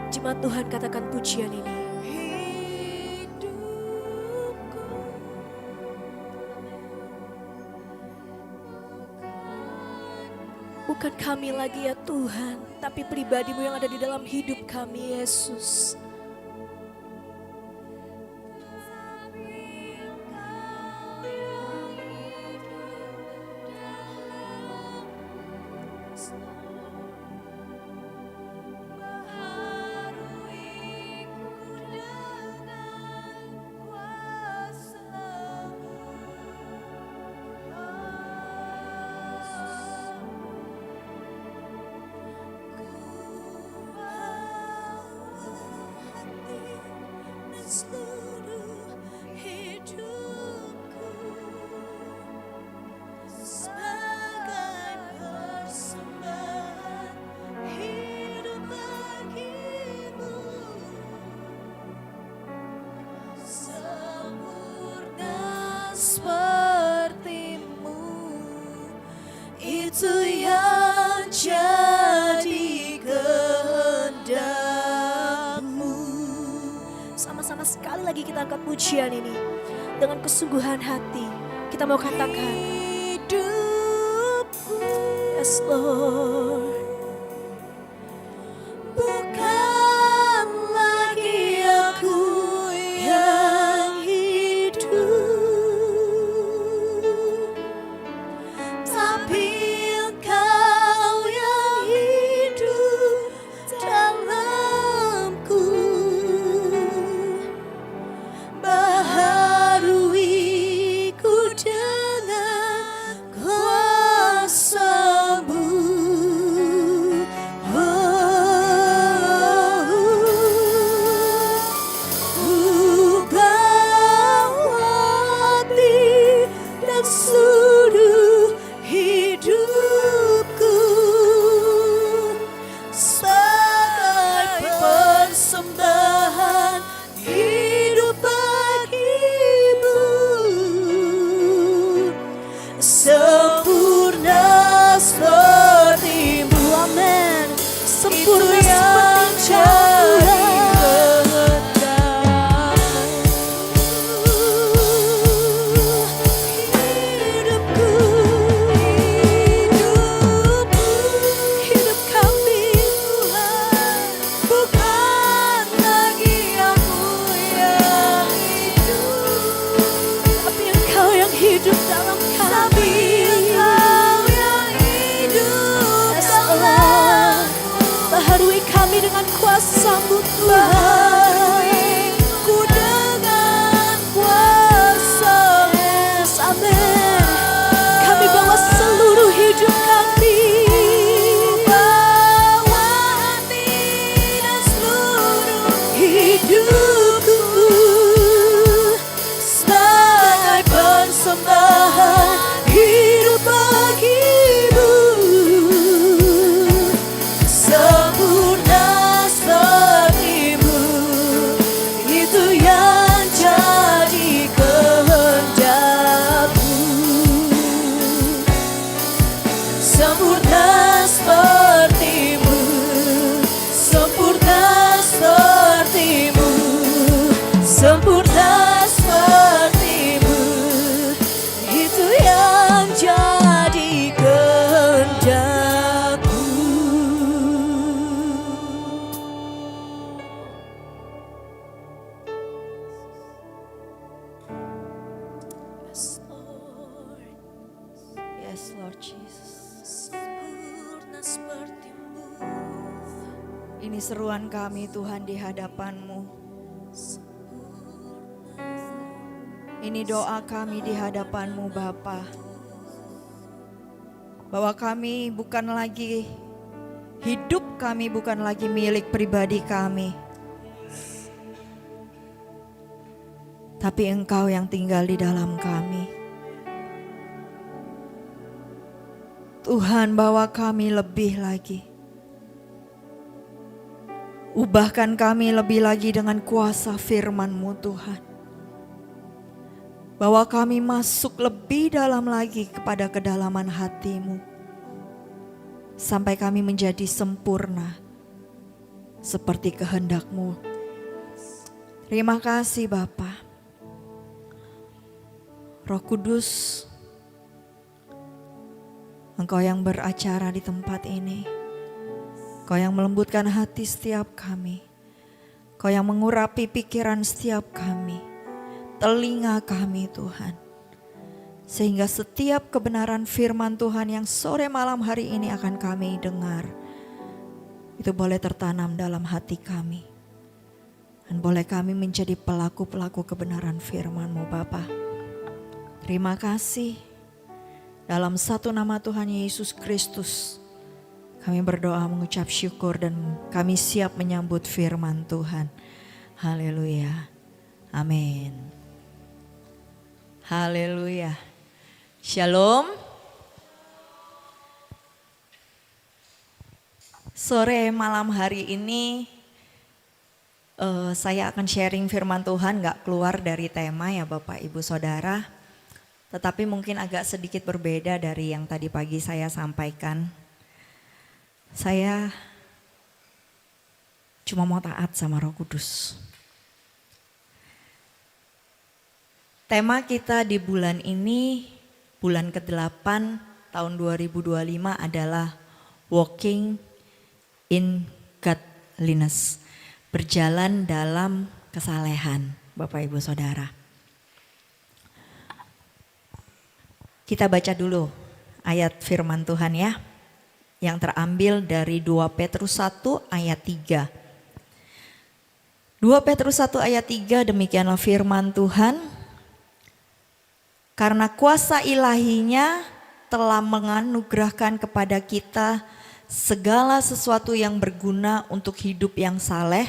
Jemaat Tuhan, katakan pujian ini. Bukan kami lagi ya Tuhan, tapi pribadi-Mu yang ada di dalam hidup kami, Yesus. Seluruh hidupku sebagai persembahan hidup bagimu, sempurna sepertimu, itu yang jadi kehendakmu. Sama-sama sekali lagi kita angkat pujian ini. Dengan kesungguhan hati kita mau katakan, hidupku, yes Lord. bukan lagi aku yang hidup, tapi Engkau yang hidup dalamku. Baharuiku dengan kuasa-Mu. Ubah hati dan seluruh hidupku sebagai persembahan hidup bagimu, sempurna seperti-Mu. Amin. Sempurna Itu yang seperti hidupku, hidup kami Tuhan, bukan lagi aku yang hidup, tapi Engkau yang hidup dalam tapi kami. Engkau yang hidup Yes, dalam Allah. Baharui kami dengan kuasa-Mu Tuhan. ku dengan kuasa-Mu. Yes, amin. Kami bawa seluruh hidup kami. Bawa hati dan seluruh hidupku sebagai persembahan hidup bagimu, sempurna seperti-Mu, itu yang jadi kehendakmu. Sempurna seperti-Mu, sempurna seperti-Mu, sempurna seperti-Mu, itu yang jadi kehendakmu. Yes, Lord. Yes, Lord Jesus. Sempurna seperti-Mu, Ini seruan kami Tuhan di hadapan-Mu. Ini doa kami di hadapan-Mu Bapa. Bahwa kami bukan lagi, hidup kami bukan lagi milik pribadi kami. Tapi Engkau yang tinggal di dalam kami. Tuhan, bawa kami lebih lagi. Ubahkan kami lebih lagi dengan kuasa firman-Mu Tuhan. Bahwa kami masuk lebih dalam lagi kepada kedalaman hati-Mu. Sampai kami menjadi sempurna seperti kehendak-Mu. Terima kasih Bapa. Roh Kudus, Engkau yang beracara di tempat ini. Engkau yang melembutkan hati setiap kami. Engkau yang mengurapi pikiran setiap kami. Telinga kami Tuhan. Sehingga setiap kebenaran firman Tuhan yang sore malam hari ini akan kami dengar, itu boleh tertanam dalam hati kami. Dan boleh kami menjadi pelaku-pelaku kebenaran firman-Mu Bapa. Terima kasih. Dalam satu nama Tuhan Yesus Kristus, kami berdoa mengucap syukur dan kami siap menyambut firman Tuhan. Haleluya. Amin. Haleluya. Shalom. Sore malam hari ini saya akan sharing firman Tuhan, gak keluar dari tema ya Bapak Ibu Saudara. Tetapi mungkin agak sedikit berbeda dari yang tadi pagi saya sampaikan. Saya cuma mau taat sama Roh Kudus. Tema kita di bulan ini, bulan ke-8 tahun 2025 adalah Walking in Godliness. Berjalan dalam kesalehan, Bapak Ibu Saudara. Kita baca dulu ayat firman Tuhan ya, yang terambil dari 2 Petrus 1 ayat 3. 2 Petrus 1 ayat 3, demikianlah firman Tuhan. Karena kuasa ilahinya telah menganugerahkan kepada kita segala sesuatu yang berguna untuk hidup yang saleh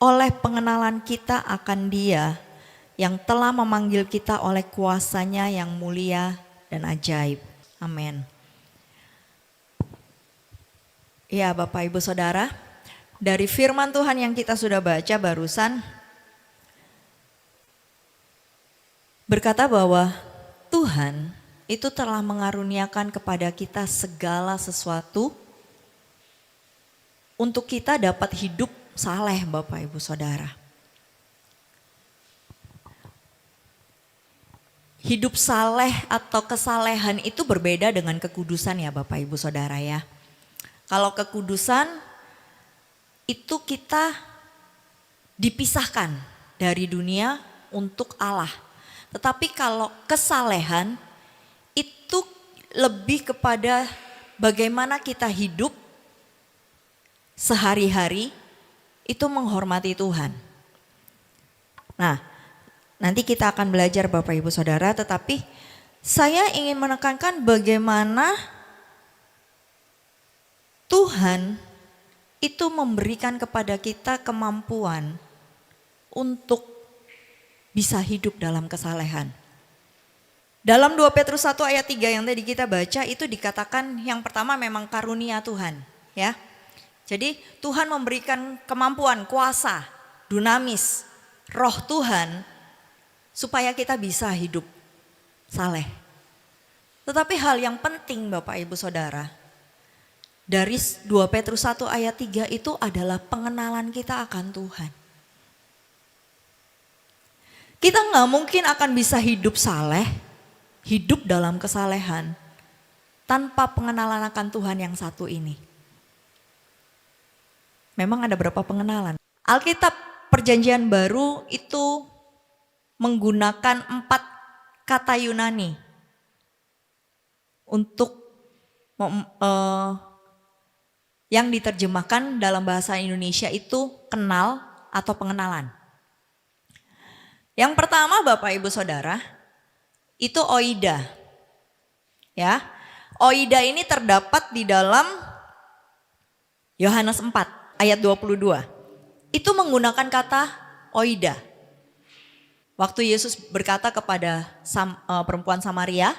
oleh pengenalan kita akan Dia yang telah memanggil kita oleh kuasanya yang mulia dan ajaib. Amin. Ya Bapak Ibu Saudara, dari firman Tuhan yang kita sudah baca barusan, berkata bahwa Tuhan itu telah mengaruniakan kepada kita segala sesuatu untuk kita dapat hidup saleh Bapak Ibu Saudara. Hidup saleh atau kesalehan itu berbeda dengan kekudusan ya Bapak Ibu Saudara ya. Kalau kekudusan itu kita dipisahkan dari dunia untuk Allah. Tetapi kalau kesalehan itu lebih kepada bagaimana kita hidup sehari-hari itu menghormati Tuhan. Nah, nanti kita akan belajar Bapak Ibu Saudara, tetapi saya ingin menekankan bagaimana Tuhan itu memberikan kepada kita kemampuan untuk bisa hidup dalam kesalehan. Dalam 2 Petrus 1 ayat 3 yang tadi kita baca itu dikatakan yang pertama memang karunia Tuhan ya. Jadi Tuhan memberikan kemampuan, kuasa, dunamis, roh Tuhan supaya kita bisa hidup saleh. Tetapi hal yang penting Bapak Ibu Saudara, dari 2 Petrus 1 ayat 3 itu adalah pengenalan kita akan Tuhan. Kita gak mungkin akan bisa hidup saleh, hidup dalam kesalehan tanpa pengenalan akan Tuhan yang satu ini. Memang ada berapa pengenalan? Alkitab Perjanjian Baru itu menggunakan 4 kata Yunani untuk yang diterjemahkan dalam bahasa Indonesia itu kenal atau pengenalan. Yang pertama Bapak Ibu Saudara itu oida. Ya. Oida ini terdapat di dalam Yohanes 4 ayat 22. Itu menggunakan kata oida. Waktu Yesus berkata kepada perempuan Samaria,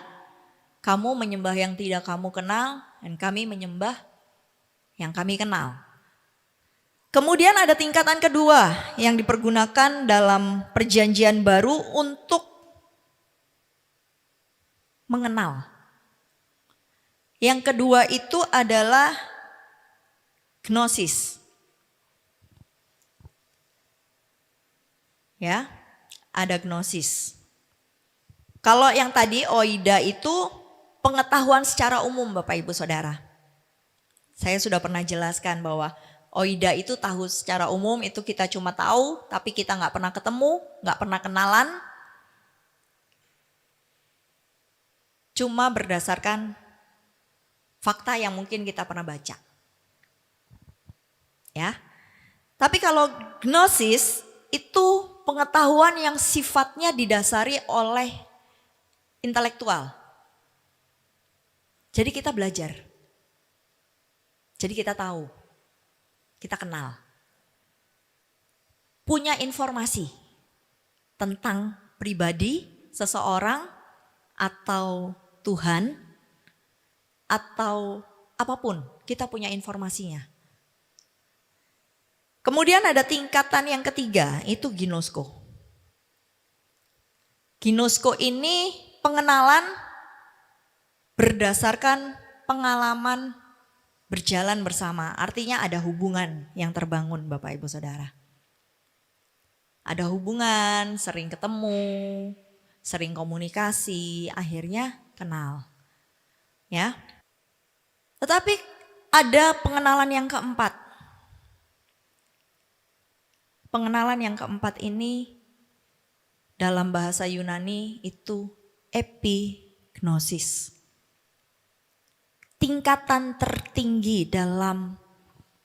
kamu menyembah yang tidak kamu kenal dan kami menyembah yang kami kenal. Kemudian ada tingkatan kedua yang dipergunakan dalam Perjanjian Baru untuk mengenal. Yang kedua itu adalah gnosis. ya, ada gnosis. Kalau yang tadi oida itu pengetahuan secara umum Bapak Ibu Saudara. Saya sudah pernah jelaskan bahwa oida itu tahu secara umum, itu kita cuma tahu tapi kita nggak pernah ketemu, nggak pernah kenalan. Cuma berdasarkan fakta yang mungkin kita pernah baca. Ya. Tapi kalau gnosis itu pengetahuan yang sifatnya didasari oleh intelektual. Jadi kita belajar. Jadi kita tahu. Kita kenal. Punya informasi tentang pribadi seseorang atau Tuhan atau apapun, kita punya informasinya. Kemudian ada tingkatan yang ketiga, itu ginosko. Ginosko ini pengenalan berdasarkan pengalaman berjalan bersama. Artinya ada hubungan yang terbangun Bapak Ibu Saudara. Ada hubungan, sering ketemu, sering komunikasi, akhirnya kenal. Ya. Tetapi ada pengenalan yang keempat. Pengenalan yang keempat ini dalam bahasa Yunani itu epignosis. Tingkatan tertinggi dalam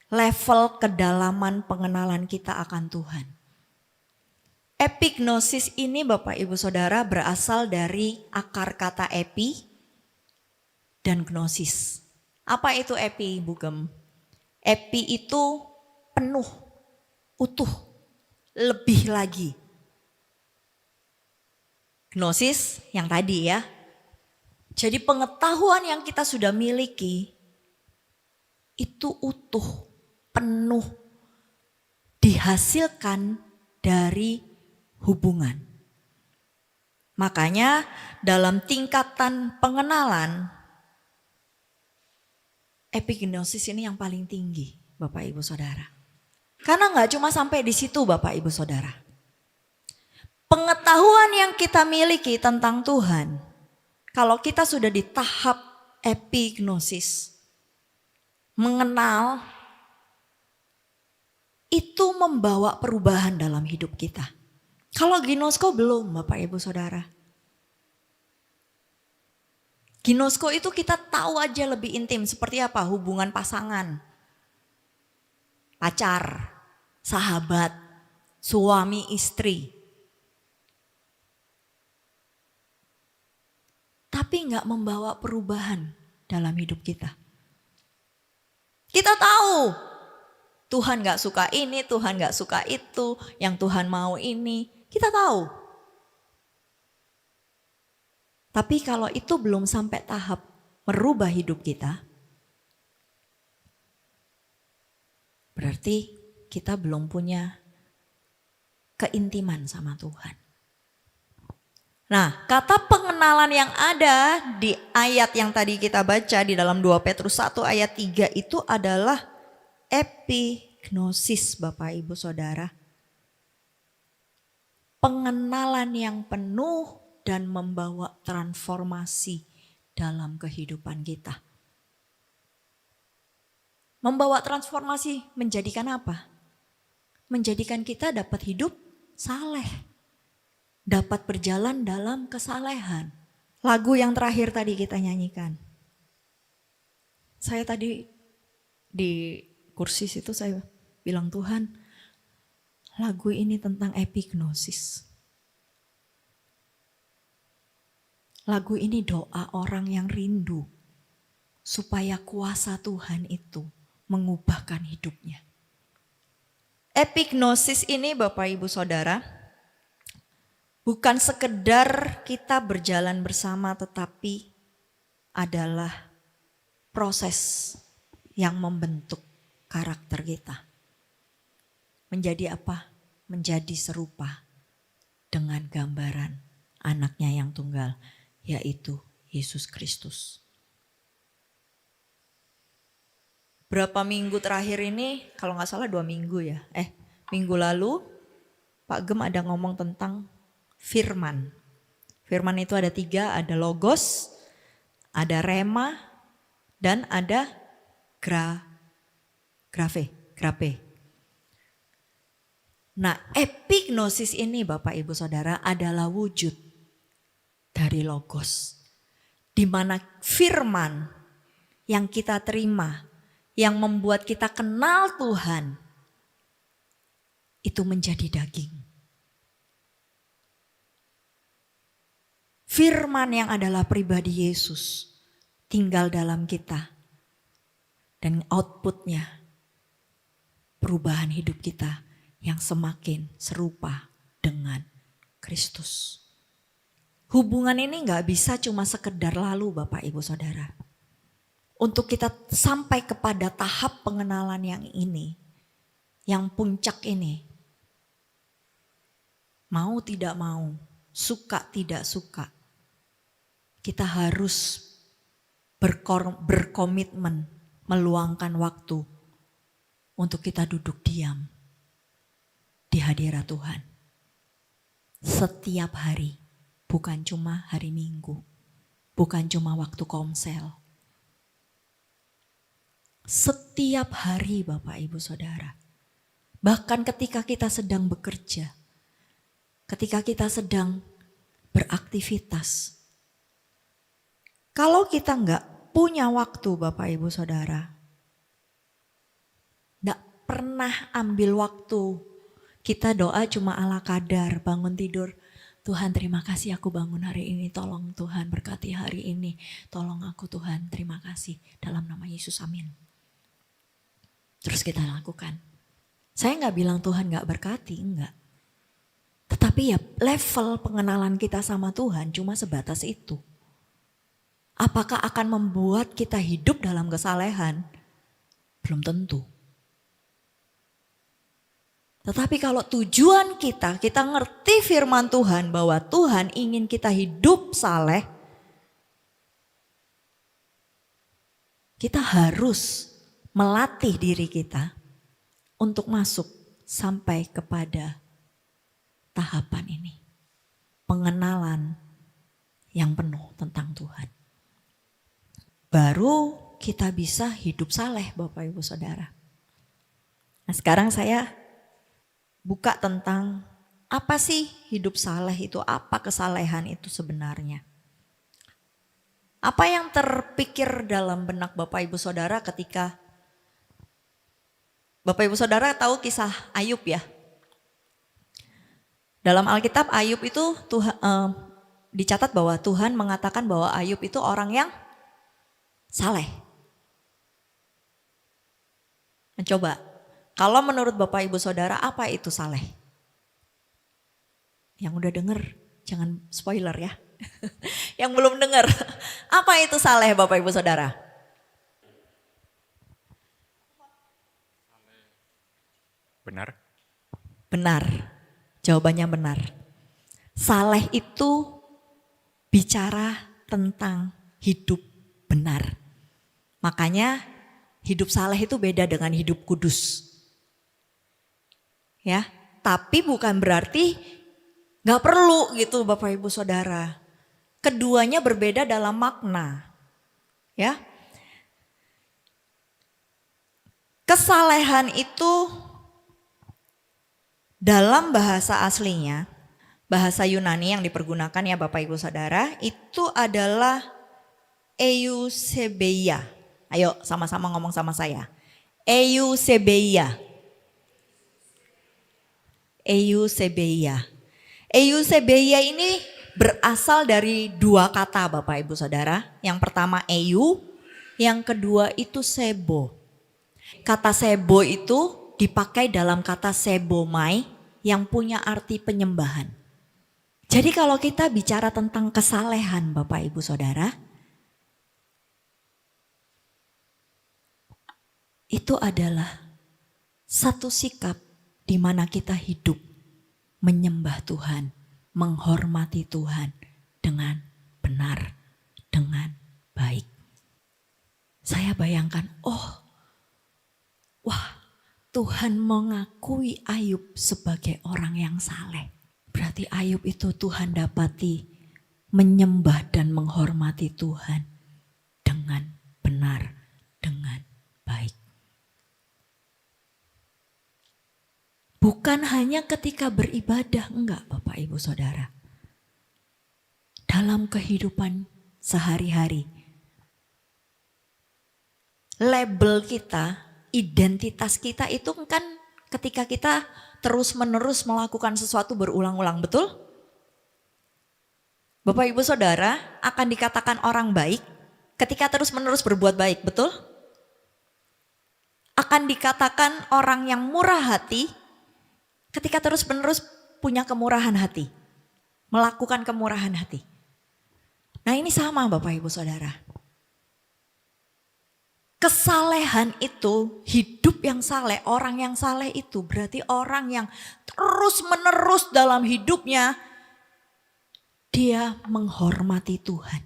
level kedalaman pengenalan kita akan Tuhan. Epignosis ini Bapak Ibu Saudara berasal dari akar kata epi dan gnosis. Apa itu epi, Bu Gem? Epi itu penuh, utuh. Lebih lagi. Gnosis yang tadi ya. Jadi pengetahuan yang kita sudah miliki itu utuh, penuh, dihasilkan dari hubungan. Makanya dalam tingkatan pengenalan, epignosis ini yang paling tinggi Bapak Ibu Saudara. Karena nggak cuma sampai di situ Bapak Ibu Saudara. Pengetahuan yang kita miliki tentang Tuhan, kalau kita sudah di tahap epignosis, mengenal, itu membawa perubahan dalam hidup kita. Kalau ginosko belum Bapak Ibu Saudara. Ginosko itu kita tahu aja lebih intim seperti apa hubungan pasangan. Pacar, sahabat, suami istri. Tapi nggak membawa perubahan dalam hidup kita. Kita tahu Tuhan nggak suka ini, Tuhan nggak suka itu, yang Tuhan mau ini, kita tahu. Tapi kalau itu belum sampai tahap merubah hidup kita, berarti kita belum punya keintiman sama Tuhan. Nah, kata pengenalan yang ada di ayat yang tadi kita baca di dalam 2 Petrus 1 ayat 3 itu adalah epignosis Bapak Ibu Saudara. Pengenalan yang penuh dan membawa transformasi dalam kehidupan kita. Membawa transformasi menjadikan apa? Menjadikan kita dapat hidup saleh. Dapat berjalan dalam kesalehan. Lagu yang terakhir tadi kita nyanyikan. Saya tadi di kursis itu saya bilang, Tuhan, lagu ini tentang epignosis. Lagu ini doa orang yang rindu supaya kuasa Tuhan itu mengubahkan hidupnya. Epignosis ini Bapak Ibu Saudara, bukan sekedar kita berjalan bersama, tetapi adalah proses yang membentuk karakter kita. Menjadi apa? Menjadi serupa dengan gambaran anaknya yang tunggal, yaitu Yesus Kristus. Berapa minggu terakhir ini, kalau nggak salah 2 minggu ya, minggu lalu Pak Gem ada ngomong tentang firman. Firman itu ada 3, ada logos, ada rema, dan ada grape. Nah, epignosis ini Bapak Ibu Saudara adalah wujud dari logos. Di mana firman yang kita terima, yang membuat kita kenal Tuhan, itu menjadi daging. Firman yang adalah pribadi Yesus tinggal dalam kita. Dan outputnya perubahan hidup kita yang semakin serupa dengan Kristus. Hubungan ini gak bisa cuma sekedar lalu Bapak Ibu Saudara. Untuk kita sampai kepada tahap pengenalan yang ini, yang puncak ini, mau tidak mau, suka tidak suka, kita harus berkomitmen meluangkan waktu untuk kita duduk diam di hadirat Tuhan. Setiap hari, bukan cuma hari Minggu, bukan cuma waktu komsel. Setiap hari Bapak Ibu Saudara. Bahkan ketika kita sedang bekerja, ketika kita sedang beraktivitas. Kalau kita enggak punya waktu Bapak Ibu Saudara, enggak pernah ambil waktu, kita doa cuma ala kadar, bangun tidur, Tuhan terima kasih aku bangun hari ini, tolong Tuhan berkati hari ini, tolong aku Tuhan terima kasih, dalam nama Yesus amin. Terus kita lakukan. Saya enggak bilang Tuhan enggak berkati, enggak. Tetapi ya level pengenalan kita sama Tuhan cuma sebatas itu. Apakah akan membuat kita hidup dalam kesalehan? Belum tentu. Tetapi kalau tujuan kita ngerti firman Tuhan bahwa Tuhan ingin kita hidup saleh, kita harus melatih diri kita untuk masuk sampai kepada tahapan ini. Pengenalan yang penuh tentang Tuhan. Baru kita bisa hidup saleh Bapak Ibu Saudara. Nah sekarang saya buka tentang apa sih hidup saleh itu, apa kesalehan itu sebenarnya. Apa yang terpikir dalam benak Bapak Ibu Saudara ketika Bapak Ibu Saudara tahu kisah Ayub ya. Dalam Alkitab Ayub itu dicatat bahwa Tuhan mengatakan bahwa Ayub itu orang yang saleh. Coba, kalau menurut Bapak Ibu Saudara apa itu saleh? Yang udah denger, jangan spoiler ya. Yang belum denger, apa itu saleh Bapak Ibu Saudara? Benar? Benar, jawabannya benar. Saleh itu bicara tentang hidup benar. Makanya hidup saleh itu beda dengan hidup kudus. Ya, tapi bukan berarti gak perlu gitu Bapak Ibu Saudara. Keduanya berbeda dalam makna. Ya. Kesalehan itu dalam bahasa aslinya, bahasa Yunani yang dipergunakan ya Bapak Ibu Saudara, itu adalah eusebeia. Ayo sama-sama ngomong sama saya. Eusebeia. Eusebeia. Eusebeia ini berasal dari 2 kata Bapak Ibu Saudara. Yang pertama eu, yang kedua itu sebo. Kata sebo itu dipakai dalam kata sebomai yang punya arti penyembahan. Jadi kalau kita bicara tentang kesalehan Bapak Ibu Saudara, itu adalah satu sikap di mana kita hidup menyembah Tuhan, menghormati Tuhan dengan benar, dengan baik. Saya bayangkan, wah Tuhan mengakui Ayub sebagai orang yang saleh. Berarti Ayub itu Tuhan dapati menyembah dan menghormati Tuhan dengan benar, dengan baik. Bukan hanya ketika beribadah, enggak Bapak Ibu Saudara. Dalam kehidupan sehari-hari. Label kita, identitas kita itu kan ketika kita terus-menerus melakukan sesuatu berulang-ulang, betul? Bapak Ibu Saudara akan dikatakan orang baik ketika terus-menerus berbuat baik, betul? Akan dikatakan orang yang murah hati ketika terus-menerus punya kemurahan hati, melakukan kemurahan hati. Nah ini sama Bapak Ibu Saudara. Kesalehan itu, hidup yang saleh, orang yang saleh itu berarti orang yang terus-menerus dalam hidupnya dia menghormati Tuhan.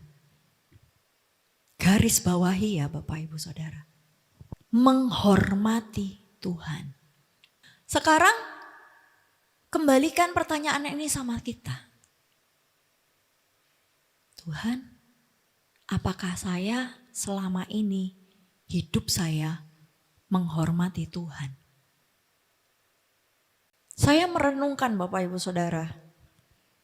Garis bawahi ya Bapak Ibu Saudara. Menghormati Tuhan. Sekarang kembalikan pertanyaan ini sama kita. Tuhan, apakah saya selama ini hidup saya menghormati Tuhan? Saya merenungkan Bapak Ibu Saudara.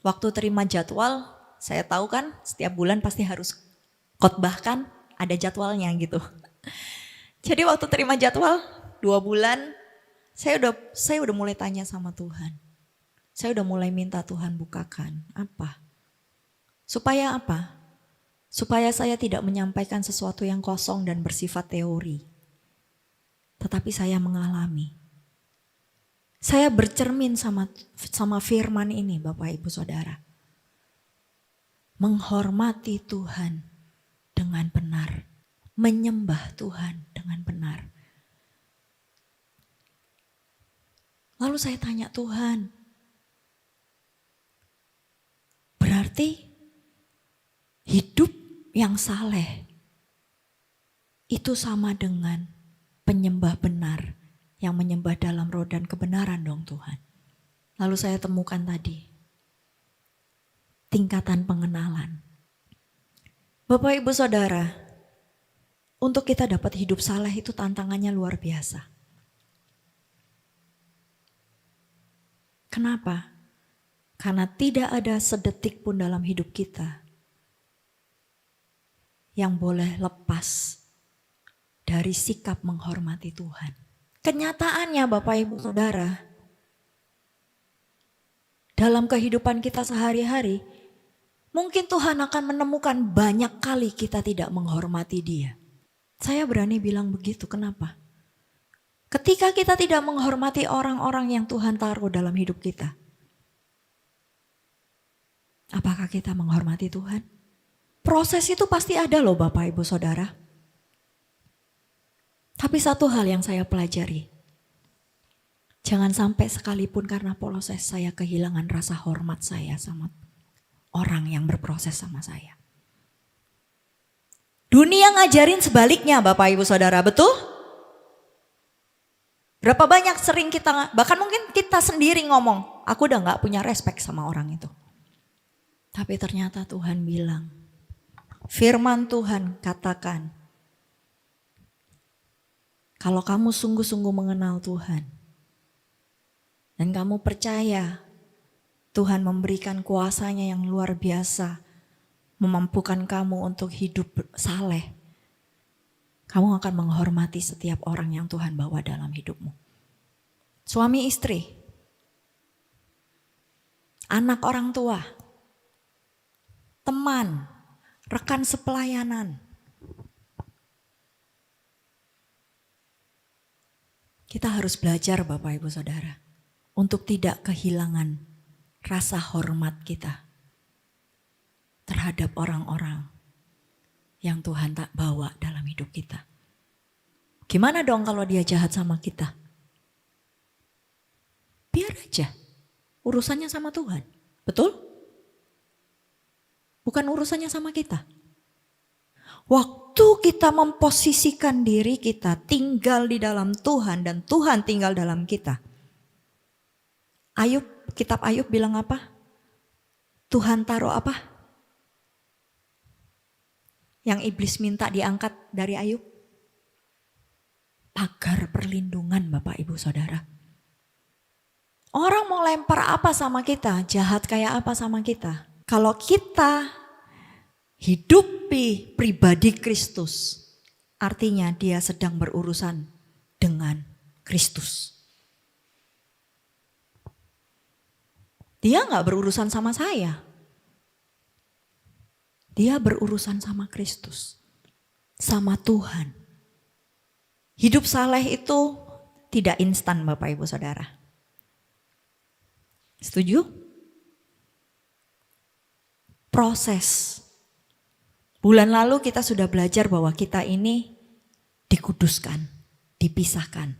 Waktu terima jadwal, saya tahu kan setiap bulan pasti harus khotbahkan, ada jadwalnya gitu. Jadi waktu terima jadwal 2 bulan, saya udah mulai tanya sama Tuhan. Saya udah mulai minta Tuhan bukakan apa? Supaya apa? Supaya saya tidak menyampaikan sesuatu yang kosong dan bersifat teori. Tetapi saya mengalami. Saya bercermin sama firman ini Bapak Ibu Saudara. Menghormati Tuhan dengan benar. Menyembah Tuhan dengan benar. Lalu saya tanya Tuhan. Berarti hidup yang saleh itu sama dengan penyembah benar yang menyembah dalam roh dan kebenaran dong Tuhan. Lalu saya temukan tadi tingkatan pengenalan. Bapak Ibu Saudara, untuk kita dapat hidup saleh itu tantangannya luar biasa. Kenapa? Karena tidak ada sedetik pun dalam hidup kita yang boleh lepas dari sikap menghormati Tuhan. Kenyataannya Bapak Ibu Saudara, dalam kehidupan kita sehari-hari, mungkin Tuhan akan menemukan banyak kali kita tidak menghormati Dia. Saya berani bilang begitu, kenapa? Ketika kita tidak menghormati orang-orang yang Tuhan taruh dalam hidup kita, apakah kita menghormati Tuhan? Proses itu pasti ada loh Bapak Ibu Saudara. Tapi satu hal yang saya pelajari. Jangan sampai sekalipun karena proses saya kehilangan rasa hormat saya sama orang yang berproses sama saya. Dunia ngajarin sebaliknya Bapak Ibu Saudara, betul? Berapa banyak sering kita, bahkan mungkin kita sendiri ngomong, aku udah gak punya respect sama orang itu. Tapi ternyata Tuhan bilang, firman Tuhan katakan, kalau kamu sungguh-sungguh mengenal Tuhan dan kamu percaya Tuhan memberikan kuasanya yang luar biasa, memampukan kamu untuk hidup saleh, kamu akan menghormati setiap orang yang Tuhan bawa dalam hidupmu. Suami istri, anak orang tua, teman, rekan sepelayanan. Kita harus belajar Bapak Ibu Saudara untuk tidak kehilangan rasa hormat kita terhadap orang-orang yang Tuhan tak bawa dalam hidup kita. Gimana dong kalau dia jahat sama kita? Biar aja, urusannya sama Tuhan, betul? Bukan urusannya sama kita. Waktu kita memposisikan diri kita tinggal di dalam Tuhan dan Tuhan tinggal dalam kita. Kitab Ayub bilang apa? Tuhan taruh apa? Yang iblis minta diangkat dari Ayub? Pagar perlindungan Bapak Ibu Saudara. Orang mau lempar apa sama kita, jahat kayak apa sama kita. Kalau kita hidupi pribadi Kristus, artinya dia sedang berurusan dengan Kristus. Dia gak berurusan sama saya. Dia berurusan sama Kristus, sama Tuhan. Hidup saleh itu tidak instan Bapak Ibu Saudara. Setuju? Proses. Bulan lalu kita sudah belajar bahwa kita ini dikuduskan, dipisahkan.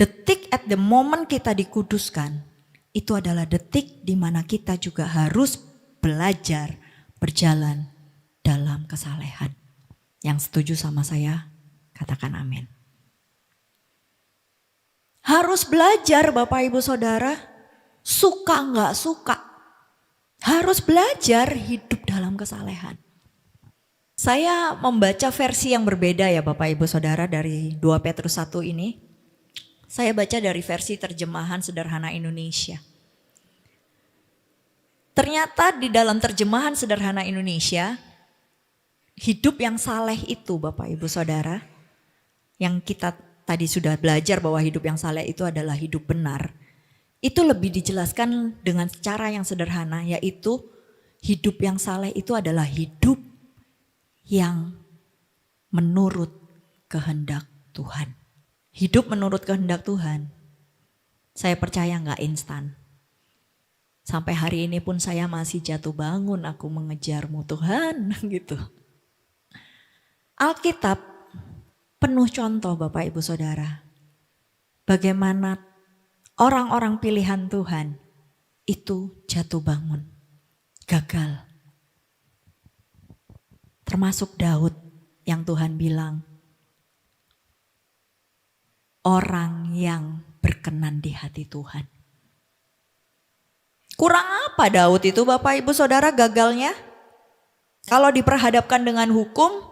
Detik at the moment kita dikuduskan, itu adalah detik di mana kita juga harus belajar berjalan dalam kesalehan. Yang setuju sama saya, katakan amin. Harus belajar Bapak Ibu Saudara. Suka nggak suka, harus belajar hidup dalam kesalehan. Saya membaca versi yang berbeda ya Bapak Ibu Saudara dari 2 Petrus 1 ini. Saya baca dari versi terjemahan sederhana Indonesia. Ternyata di dalam terjemahan sederhana Indonesia, hidup yang saleh itu Bapak Ibu Saudara, yang kita tadi sudah belajar bahwa hidup yang saleh itu adalah hidup benar. Itu lebih dijelaskan dengan cara yang sederhana, yaitu hidup yang saleh itu adalah hidup yang menurut kehendak Tuhan. Hidup menurut kehendak Tuhan, saya percaya gak instan. Sampai hari ini pun saya masih jatuh bangun, aku mengejarmu Tuhan gitu. Alkitab penuh contoh Bapak Ibu Saudara. Bagaimana orang-orang pilihan Tuhan itu jatuh bangun, gagal. Termasuk Daud yang Tuhan bilang, orang yang berkenan di hati Tuhan. Kurang apa Daud itu Bapak Ibu Saudara gagalnya? Kalau diperhadapkan dengan hukum,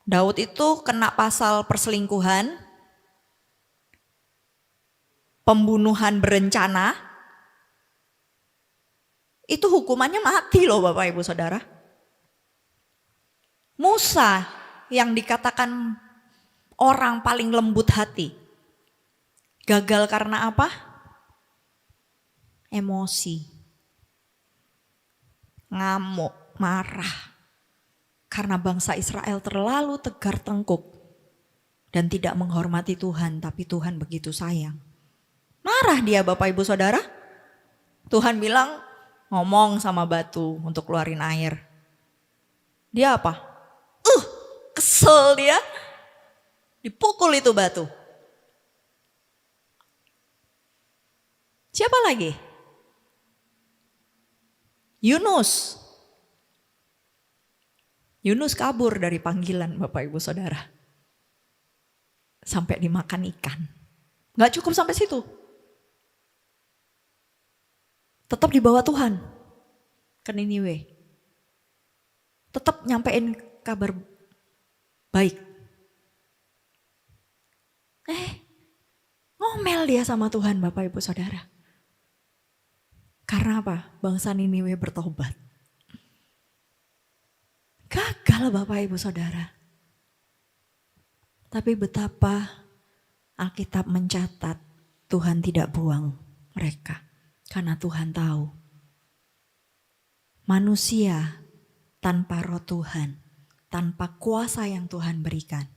Daud itu kena pasal perselingkuhan, pembunuhan berencana, itu hukumannya mati loh Bapak Ibu Saudara. Musa yang dikatakan orang paling lembut hati, gagal karena apa? Emosi, ngamuk, marah. Karena bangsa Israel terlalu tegar tengkuk dan tidak menghormati Tuhan, tapi Tuhan begitu sayang. Marah dia Bapak Ibu Saudara. Tuhan bilang ngomong sama batu untuk keluarin air. Dia apa? Kesel dia. Dipukul itu batu. Siapa lagi? Yunus. Yunus kabur dari panggilan Bapak Ibu Saudara. Sampai dimakan ikan. Gak cukup sampai situ. Tetap dibawa Tuhan ke Niniwe. Tetap nyampein kabar baik. Ngomel dia sama Tuhan Bapak Ibu Saudara. Karena apa? Bangsa Niniwe bertobat. Gagal Bapak Ibu Saudara. Tapi betapa Alkitab mencatat Tuhan tidak buang mereka. Karena Tuhan tahu manusia tanpa roh Tuhan, tanpa kuasa yang Tuhan berikan,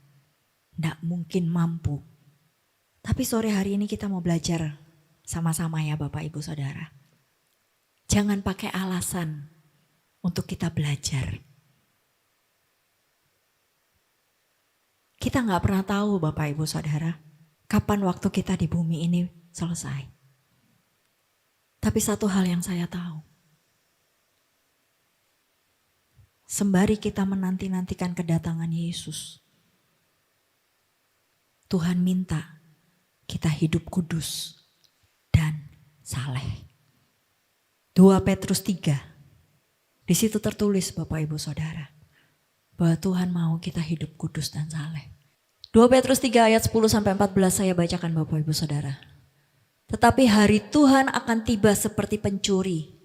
tidak mungkin mampu. Tapi sore hari ini kita mau belajar sama-sama ya Bapak Ibu Saudara. Jangan pakai alasan untuk kita belajar. Kita gak pernah tahu Bapak Ibu Saudara, kapan waktu kita di bumi ini selesai. Tapi satu hal yang saya tahu, sembari kita menanti-nantikan kedatangan Yesus, Tuhan minta kita hidup kudus dan saleh. 2 Petrus 3, di situ tertulis Bapak Ibu Saudara, bahwa Tuhan mau kita hidup kudus dan saleh. 2 Petrus 3 ayat 10-14 saya bacakan Bapak Ibu Saudara. Tetapi hari Tuhan akan tiba seperti pencuri.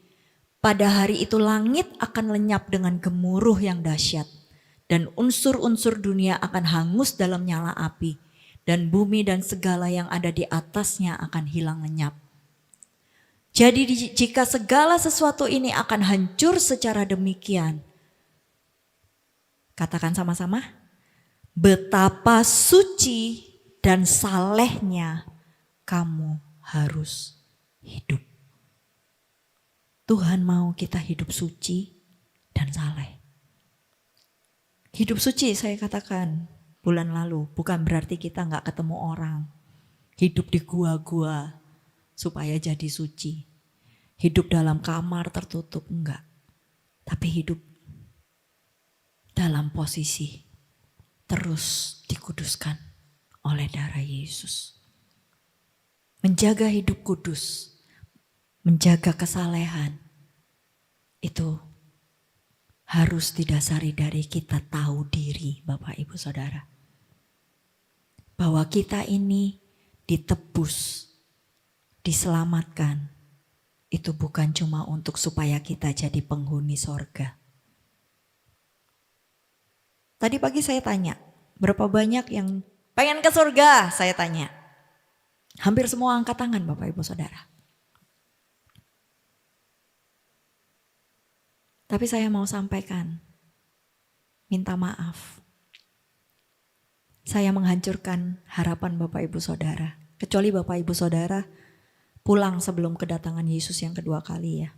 Pada hari itu langit akan lenyap dengan gemuruh yang dahsyat. Dan unsur-unsur dunia akan hangus dalam nyala api. Dan bumi dan segala yang ada di atasnya akan hilang lenyap. Jadi jika segala sesuatu ini akan hancur secara demikian. Katakan sama-sama. Betapa suci dan salehnya kamu harus hidup. Tuhan mau kita hidup suci dan saleh. Hidup suci saya katakan bulan lalu bukan berarti kita gak ketemu orang. Hidup di gua-gua supaya jadi suci. Hidup dalam kamar tertutup enggak. Tapi hidup dalam posisi terus dikuduskan oleh darah Yesus. Menjaga hidup kudus, menjaga kesalehan, itu harus didasari dari kita tahu diri Bapak Ibu Saudara. Bahwa kita ini ditebus, diselamatkan, itu bukan cuma untuk supaya kita jadi penghuni sorga. Tadi pagi saya tanya, berapa banyak yang pengen ke surga? Saya tanya. Hampir semua angkat tangan Bapak Ibu Saudara. Tapi saya mau sampaikan, minta maaf. Saya menghancurkan harapan Bapak Ibu Saudara. Kecuali Bapak Ibu Saudara pulang sebelum kedatangan Yesus yang kedua kali ya.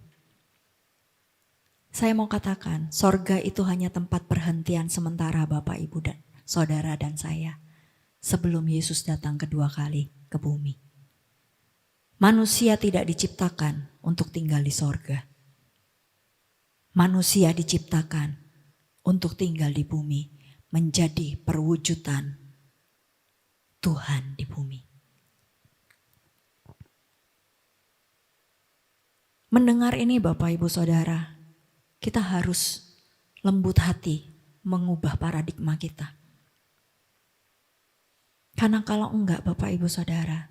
Saya mau katakan, sorga itu hanya tempat perhentian sementara Bapak Ibu dan Saudara dan saya. Sebelum Yesus datang kedua kali ke bumi. Manusia tidak diciptakan untuk tinggal di sorga. Manusia diciptakan untuk tinggal di bumi. Menjadi perwujudan Tuhan di bumi. Mendengar ini Bapak Ibu Saudara, kita harus lembut hati mengubah paradigma kita. Karena kalau enggak Bapak Ibu Saudara,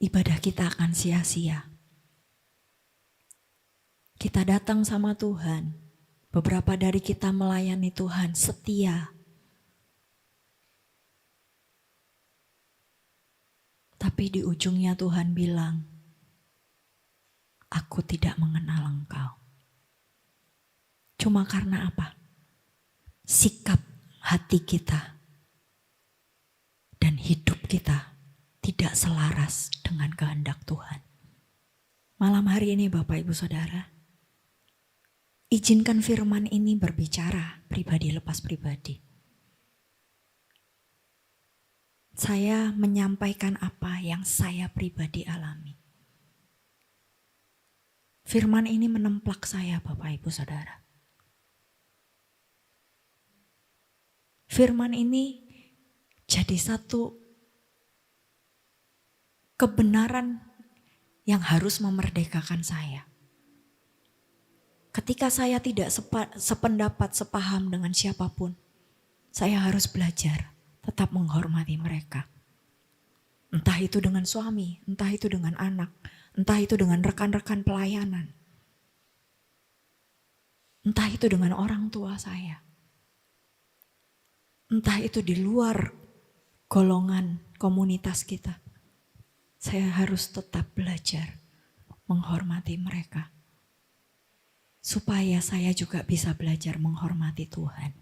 ibadah kita akan sia-sia. Kita datang sama Tuhan, beberapa dari kita melayani Tuhan setia. Tapi di ujungnya Tuhan bilang, aku tidak mengenal engkau. Cuma karena apa? Sikap hati kita dan hidup kita tidak selaras dengan kehendak Tuhan. Malam hari ini Bapak Ibu Saudara, izinkan firman ini berbicara pribadi lepas pribadi. Saya menyampaikan apa yang saya pribadi alami. Firman ini menemplak saya Bapak Ibu Saudara. Firman ini jadi satu kebenaran yang harus memerdekakan saya. Ketika saya tidak sependapat, sepaham dengan siapapun, saya harus belajar tetap menghormati mereka. Entah itu dengan suami, entah itu dengan anak, entah itu dengan rekan-rekan pelayanan, entah itu dengan orang tua saya, entah itu di luar golongan komunitas kita. Saya harus tetap belajar menghormati mereka. Supaya saya juga bisa belajar menghormati Tuhan.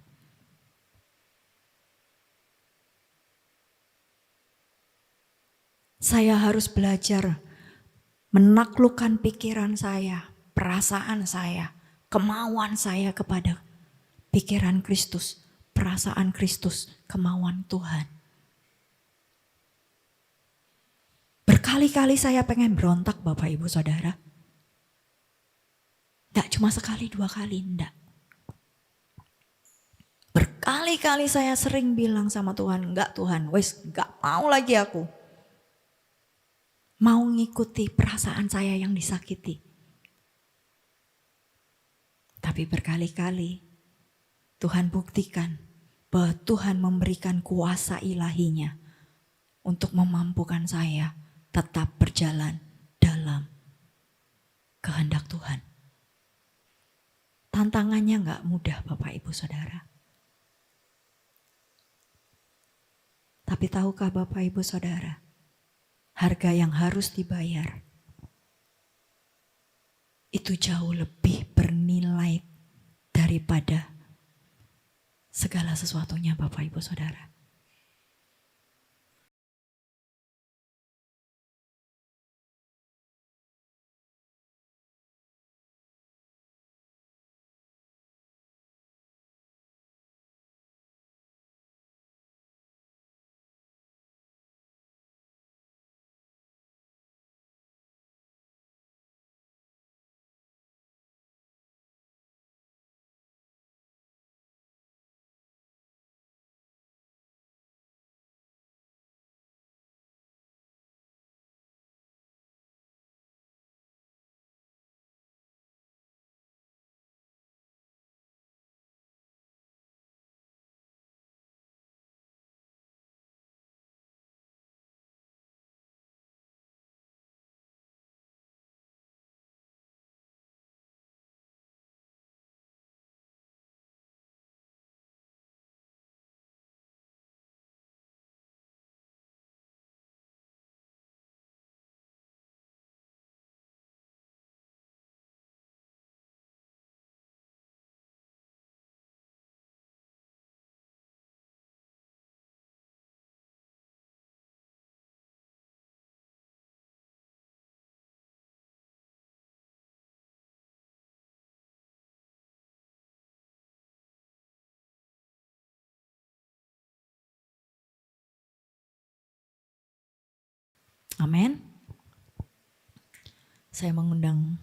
Saya harus belajar menaklukkan pikiran saya, perasaan saya, kemauan saya kepada pikiran Kristus, perasaan Kristus, kemauan Tuhan. Berkali-kali saya pengen berontak Bapak Ibu Saudara. Gak cuma sekali dua kali, enggak. Berkali-kali saya sering bilang sama Tuhan, enggak Tuhan, wes enggak mau lagi aku. Mau ngikuti perasaan saya yang disakiti. Tapi berkali-kali Tuhan buktikan bahwa Tuhan memberikan kuasa ilahinya untuk memampukan saya tetap berjalan dalam kehendak Tuhan. Tantangannya enggak mudah Bapak Ibu Saudara. Tapi tahukah Bapak Ibu Saudara, harga yang harus dibayar itu jauh lebih bernilai daripada segala sesuatunya Bapak Ibu Saudara. Amin. Saya mengundang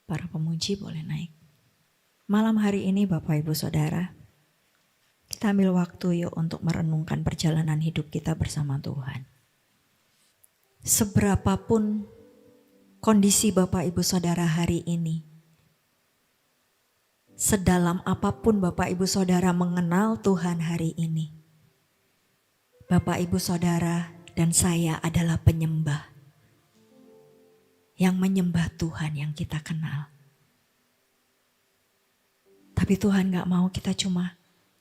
para pemuji boleh naik. Malam hari ini Bapak Ibu Saudara, kita ambil waktu yuk untuk merenungkan perjalanan hidup kita bersama Tuhan. Seberapapun kondisi Bapak Ibu Saudara hari ini, sedalam apapun Bapak Ibu Saudara mengenal Tuhan hari ini, Bapak Ibu Saudara dan saya adalah penyembah yang menyembah Tuhan yang kita kenal. Tapi Tuhan gak mau kita cuma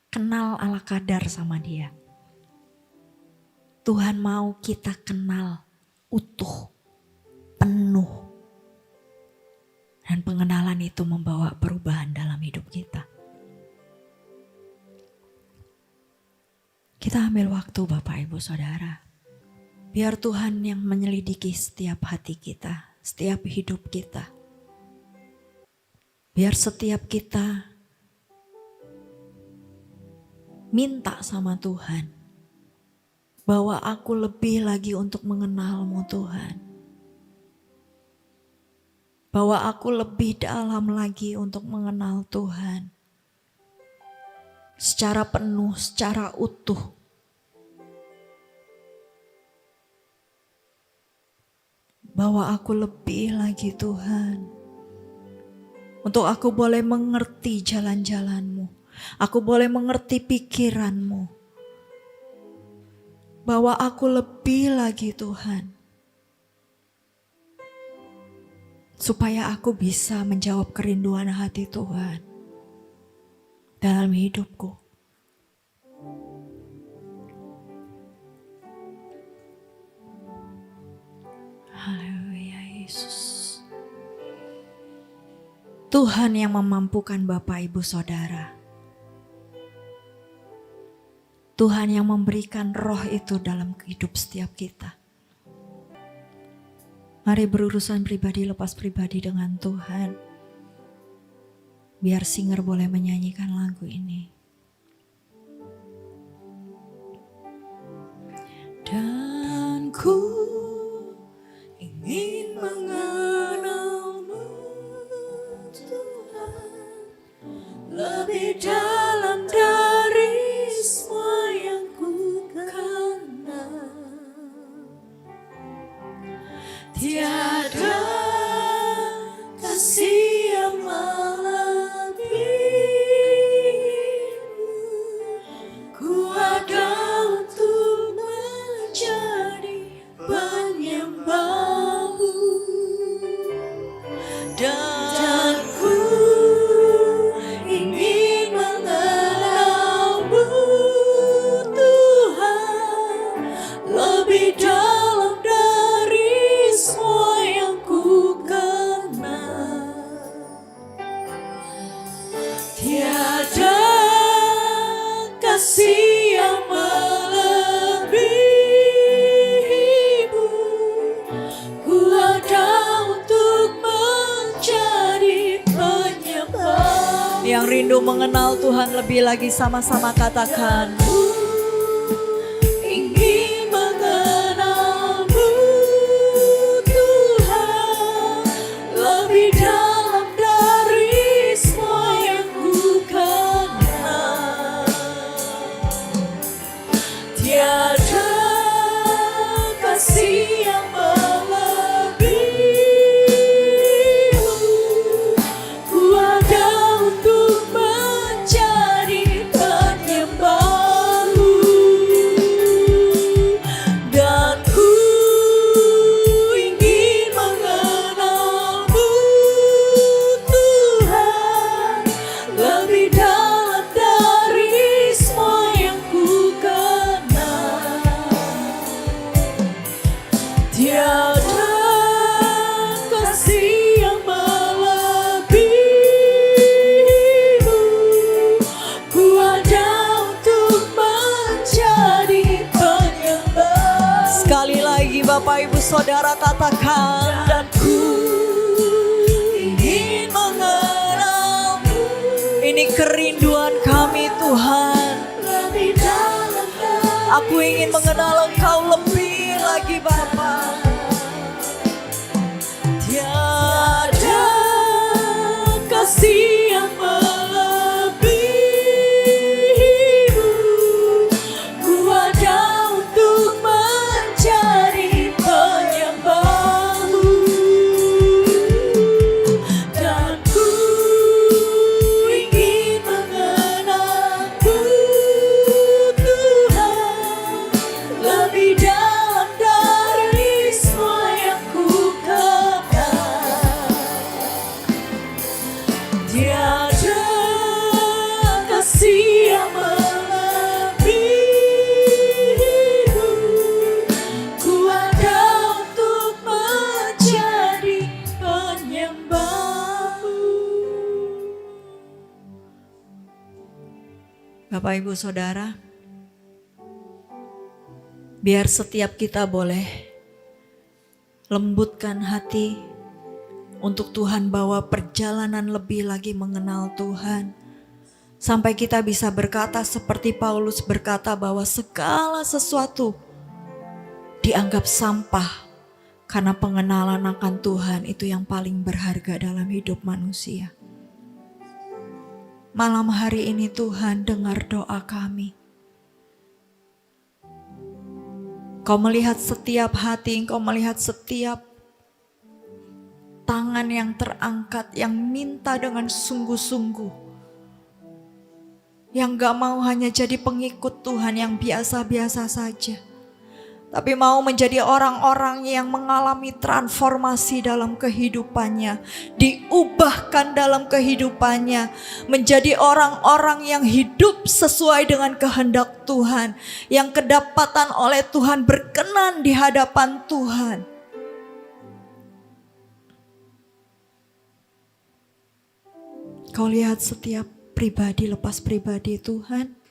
kenal ala kadar sama Dia. Tuhan mau kita kenal utuh, penuh. Dan pengenalan itu membawa perubahan dalam hidup kita. Kita ambil waktu Bapak Ibu Saudara. Biar Tuhan yang menyelidiki setiap hati kita, setiap hidup kita. Biar setiap kita minta sama Tuhan bahwa aku lebih lagi untuk mengenal-Mu Tuhan. Bahwa aku lebih dalam lagi untuk mengenal Tuhan. Secara penuh, secara utuh. Bahwa aku lebih lagi Tuhan. Untuk aku boleh mengerti jalan-jalan-Mu. Aku boleh mengerti pikiran-Mu. Bahwa aku lebih lagi Tuhan. Supaya aku bisa menjawab kerinduan hati Tuhan. Dalam hidupku. Haleluya Yesus. Tuhan yang memampukan Bapak Ibu Saudara. Tuhan yang memberikan roh itu dalam hidup setiap kita. Mari berurusan pribadi lepas pribadi dengan Tuhan. Biar singer boleh menyanyikan lagu ini. Dan ku ingin mengenal-Mu Tuhan. kasih yang melebihimu. Ku ada untuk menjadi penyembah. Yang rindu mengenal Tuhan lebih lagi sama-sama katakan. Ingin mengenalmu Tuhan, lebih dalam dari semua yang ku kenal. Tiada kasih yang melebihimu. Ku ada untuk menjadi penyembahmu, dan ku ingin mengenalmu Tuhan, lebih dalam dari semua yang ku kenal. Tiada kasih yang melebihimu. Ku ada untuk menjadi penyembah. Sekali lagi Bapak Ibu Saudara katakan. Dan ku ingin mengenalmu Ini kerinduan kami Tuhan. lebih dalam dari Aku ingin mengenal Engkau lebih lagi Bapa. tiada kasih yang melebihimu. Ku ada untuk menjadi penyembahmu, dan ku ingin mengenalmu Tuhan, lebih dalam dari semua yang ku kenal. Tiada kasih yang melebihimu. Ku ada untuk menjadi penyembahmu. Bapak Ibu Saudara, biar setiap kita boleh lembutkan hati untuk Tuhan bawa perjalanan lebih lagi mengenal Tuhan. Sampai kita bisa berkata seperti Paulus berkata bahwa segala sesuatu dianggap sampah karena pengenalan akan Tuhan itu yang paling berharga dalam hidup manusia. Malam hari ini Tuhan dengar doa kami. Kau melihat setiap hati, Engkau melihat setiap tangan yang terangkat, yang minta dengan sungguh-sungguh. Yang gak mau hanya jadi pengikut Tuhan yang biasa-biasa saja. Tapi mau menjadi orang-orang yang mengalami transformasi dalam kehidupannya. Diubahkan dalam kehidupannya. Menjadi orang-orang yang hidup sesuai dengan kehendak Tuhan. Yang kedapatan oleh Tuhan berkenan di hadapan Tuhan. Kau lihat setiap pribadi lepas pribadi Tuhan.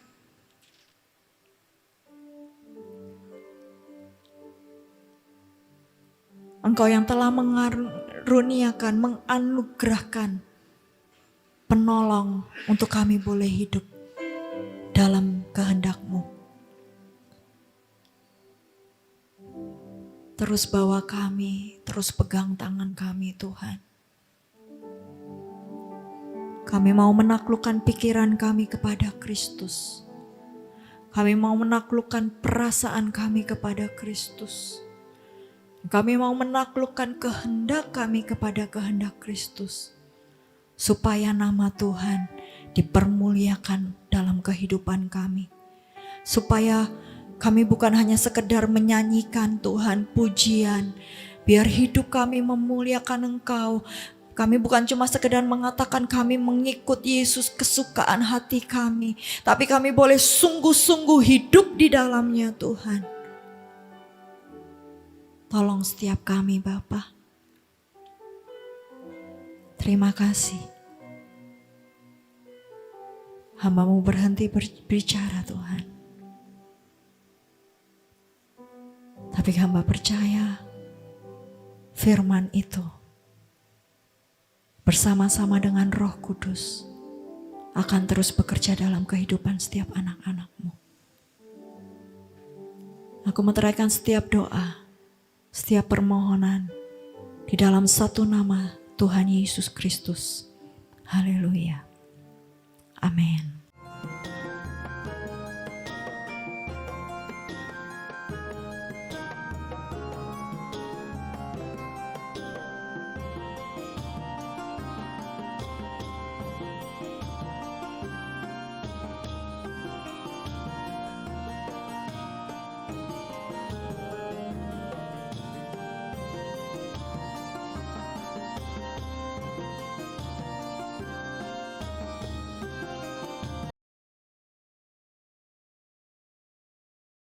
Engkau yang telah mengaruniakan, menganugerahkan penolong untuk kami boleh hidup dalam kehendak-Mu. Terus bawa kami, terus pegang tangan kami Tuhan. Kami mau menaklukkan pikiran kami kepada Kristus. Kami mau menaklukkan perasaan kami kepada Kristus. Kami mau menaklukkan kehendak kami kepada kehendak Kristus. Supaya nama Tuhan dipermuliakan dalam kehidupan kami. Supaya kami bukan hanya sekedar menyanyikan Tuhan pujian. Biar hidup kami memuliakan Engkau. Kami bukan cuma sekedar mengatakan kami mengikut Yesus kesukaan hati kami. Tapi kami boleh sungguh-sungguh hidup di dalamnya Tuhan. Tolong setiap kami Bapa. Terima kasih. Hamba-Mu berhenti berbicara Tuhan. Tapi hamba percaya firman itu bersama-sama dengan Roh Kudus akan terus bekerja dalam kehidupan setiap anak-anak-Mu. Aku meteraikan setiap doa, setiap permohonan di dalam satu nama Tuhan Yesus Kristus. Haleluya. Amin.